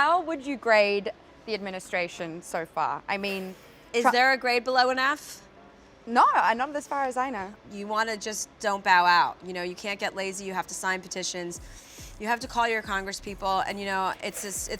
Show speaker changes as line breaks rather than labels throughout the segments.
how would you grade the administration so far? I mean,
is there a grade below an F?
No, not as far as I know.
You want to just don't bow out. You know, you can't get lazy. You have to sign petitions. You have to call your congresspeople, and you know, it's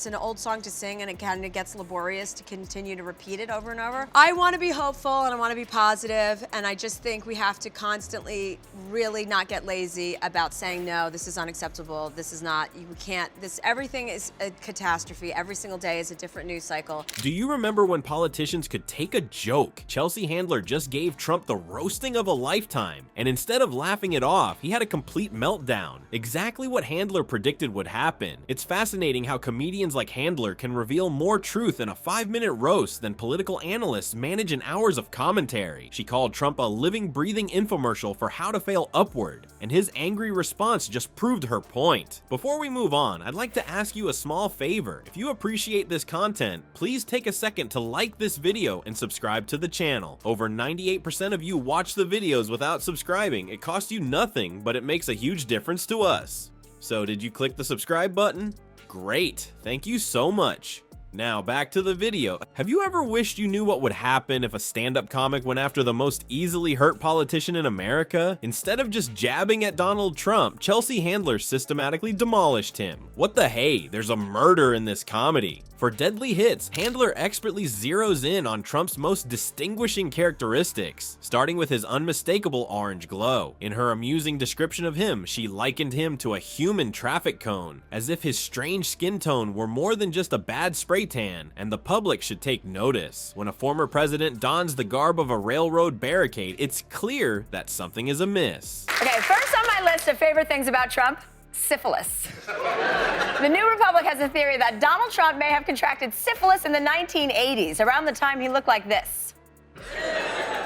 an old song to sing, and it kind of gets laborious to continue to repeat it over and over. I want to be hopeful, and I want to be positive, and I just think we have to constantly really not get lazy about saying, no, this is unacceptable, this is not, we can't, everything is a catastrophe. Every single day is a different news cycle.
Do you remember when politicians could take a joke? Chelsea Handler just gave Trump the roasting of a lifetime, and instead of laughing it off, he had a complete meltdown. Exactly what Handler predicted would happen. It's fascinating how comedians like Handler can reveal more truth in a 5-minute roast than political analysts manage in hours of commentary. She called Trump a living, breathing infomercial for how to fail upward, and his angry response just proved her point. Before we move on, I'd like to ask you a small favor. If you appreciate this content, please take a second to like this video and subscribe to the channel. Over 98% of you watch the videos without subscribing. It costs you nothing, but it makes a huge difference to us. So did you click the subscribe button? Great, thank you so much. Now back to the video. Have you ever wished you knew what would happen if a stand-up comic went after the most easily hurt politician in America? Instead of just jabbing at Donald Trump, Chelsea Handler systematically demolished him. What the hey, there's a murder in this comedy. For deadly hits, Handler expertly zeroes in on Trump's most distinguishing characteristics, starting with his unmistakable orange glow. In her amusing description of him, she likened him to a human traffic cone, as if his strange skin tone were more than just a bad spray tan, and the public should take notice. When a former president dons the garb of a railroad barricade, it's clear that something is amiss.
Okay, first on my list of favorite things about Trump, syphilis. The New Republic has a theory that Donald Trump may have contracted syphilis in the 1980s, around the time he looked like this.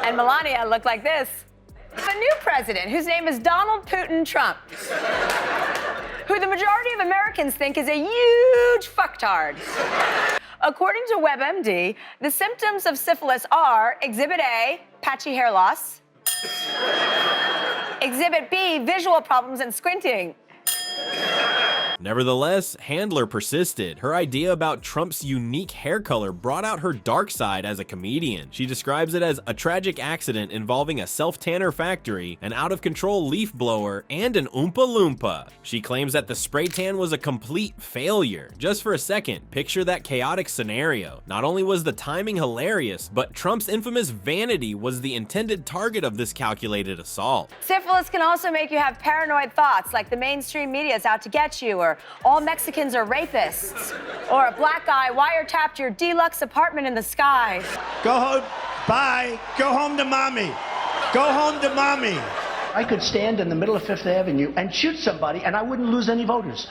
And Melania looked like this. A new president whose name is Donald Putin Trump, who the majority of Americans think is a huge fucktard. According to WebMD, the symptoms of syphilis are Exhibit A, patchy hair loss. Exhibit B, visual problems and squinting.
Nevertheless, Handler persisted. Her idea about Trump's unique hair color brought out her dark side as a comedian. She describes it as a tragic accident involving a self-tanner factory, an out-of-control leaf blower, and an Oompa Loompa. She claims that the spray tan was a complete failure. Just for a second, picture that chaotic scenario. Not only was the timing hilarious, but Trump's infamous vanity was the intended target of this calculated assault.
Syphilis can also make you have paranoid thoughts, like the mainstream media is out to get you, or all Mexicans are rapists, or a black guy wiretapped your deluxe apartment in the sky.
Go home, bye, go home to mommy. Go home to mommy.
I could stand in the middle of Fifth Avenue and shoot somebody and I wouldn't lose any voters.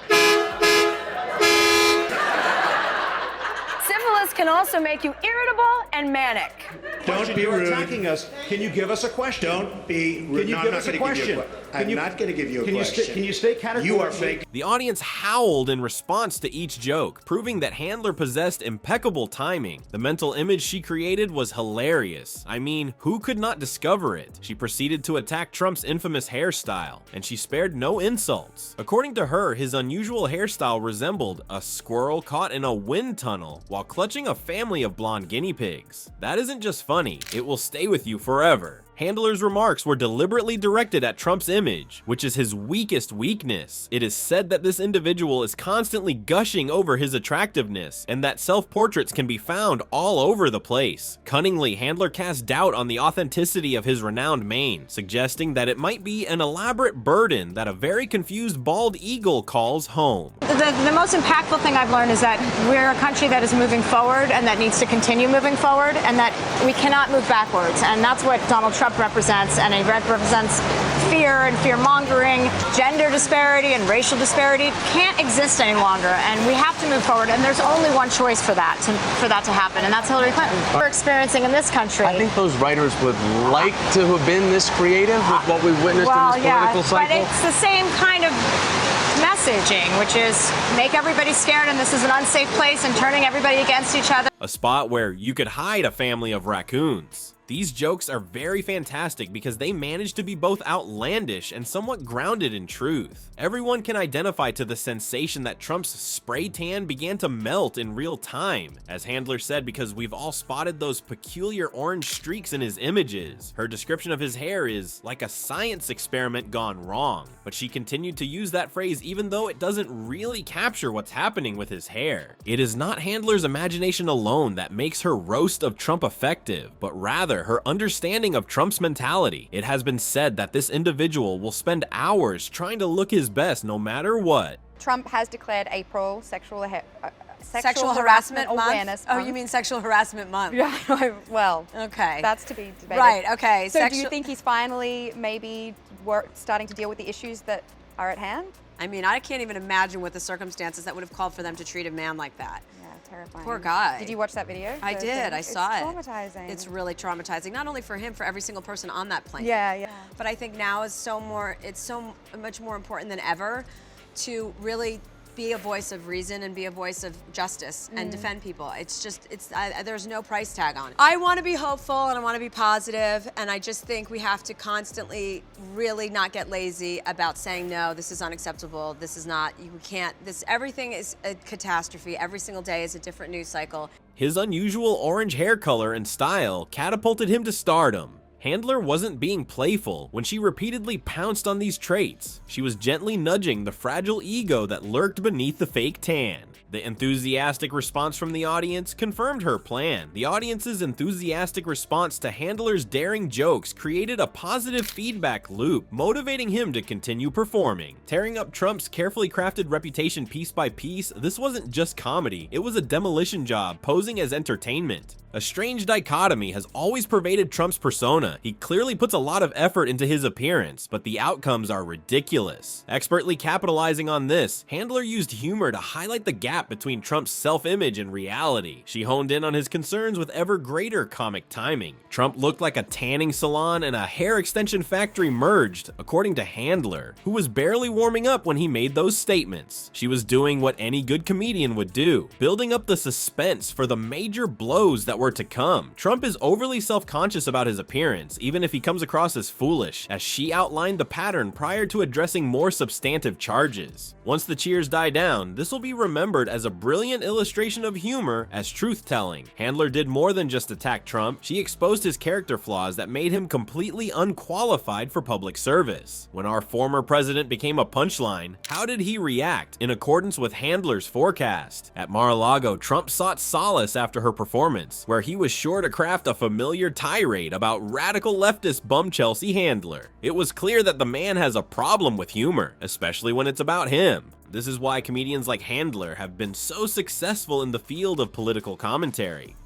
Syphilis can also make you irritable and manic.
Don't be
You're
rude.
attacking us. Can you give us a question?
Don't be rude.
Can you
No,
give
I'm
us
not
a
gonna give you
question?
I'm not going to give you a question.
Can you stay categorically?
You are fake.
The audience howled in response to each joke, proving that Handler possessed impeccable timing. The mental image she created was hilarious. I mean, who could not discover it? She proceeded to attack Trump's infamous hairstyle, and she spared no insults. According to her, his unusual hairstyle resembled a squirrel caught in a wind tunnel while clutching a family of blonde guinea pigs. That isn't just funny, it will stay with you forever. Handler's remarks were deliberately directed at Trump's image, which is his weakest weakness. It is said that this individual is constantly gushing over his attractiveness, and that self-portraits can be found all over the place. Cunningly, Handler cast doubt on the authenticity of his renowned mane, suggesting that it might be an elaborate burden that a very confused bald eagle calls home.
The most impactful thing I've learned is that we're a country that is moving forward and that needs to continue moving forward, and that we cannot move backwards. And that's what Donald Trump represents, and he represents fear and fear-mongering. Gender disparity and racial disparity can't exist any longer, and we have to move forward, and there's only one choice for that to happen, and that's Hillary Clinton. We're experiencing in this country.
I think those writers would like to have been this creative with what we've witnessed in this political cycle.
But it's the same kind of messaging, which is make everybody scared and this is an unsafe place and turning everybody against each other.
A spot where you could hide a family of raccoons. These jokes are very fantastic because they manage to be both outlandish and somewhat grounded in truth. Everyone can identify to the sensation that Trump's spray tan began to melt in real time, as Handler said, because we've all spotted those peculiar orange streaks in his images. Her description of his hair is like a science experiment gone wrong, but she continued to use that phrase even though it doesn't really capture what's happening with his hair. It is not Handler's imagination alone that makes her roast of Trump effective, but rather her understanding of Trump's mentality. It has been said that this individual will spend hours trying to look his best no matter what.
Trump has declared April
Sexual harassment
awareness
month?
month.
Oh, you mean sexual harassment month?
Yeah, well,
Okay.
that's to be debated.
Right, okay.
So do you think he's finally maybe starting to deal with the issues that are at hand?
I mean, I can't even imagine what the circumstances that would have called for them to treat a man like that.
Yeah, terrifying.
Poor guy.
Did you watch that video?
I did. I saw it.
It's traumatizing.
It's really traumatizing, not only for him, for every single person on that plane.
Yeah, yeah.
But I think now is it's so much more important than ever to really be a voice of reason and be a voice of justice and defend people. It's just, there's no price tag on it. I want to be hopeful and I want to be positive, and I just think we have to constantly really not get lazy about saying, no, this is unacceptable, this is not, you can't, everything is a catastrophe. Every single day is a different news cycle.
His unusual orange hair color and style catapulted him to stardom. Handler wasn't being playful when she repeatedly pounced on these traits. She was gently nudging the fragile ego that lurked beneath the fake tan. The enthusiastic response from the audience confirmed her plan. The audience's enthusiastic response to Handler's daring jokes created a positive feedback loop, motivating him to continue performing. Tearing up Trump's carefully crafted reputation piece by piece, this wasn't just comedy, it was a demolition job posing as entertainment. A strange dichotomy has always pervaded Trump's persona. He clearly puts a lot of effort into his appearance, but the outcomes are ridiculous. Expertly capitalizing on this, Handler used humor to highlight the gap between Trump's self-image and reality. She honed in on his concerns with ever greater comic timing. Trump looked like a tanning salon and a hair extension factory merged, according to Handler, who was barely warming up when he made those statements. She was doing what any good comedian would do, building up the suspense for the major blows that were to come. Trump is overly self-conscious about his appearance, even if he comes across as foolish, as she outlined the pattern prior to addressing more substantive charges. Once the cheers die down, this will be remembered as a brilliant illustration of humor as truth-telling. Handler did more than just attack Trump. She exposed his character flaws that made him completely unqualified for public service. When our former president became a punchline, how did he react in accordance with Handler's forecast? At Mar-a-Lago, Trump sought solace after her performance, where he was sure to craft a familiar tirade about radical leftist bum Chelsea Handler. It was clear that the man has a problem with humor, especially when it's about him. This is why comedians like Handler have been so successful in the field of political commentary.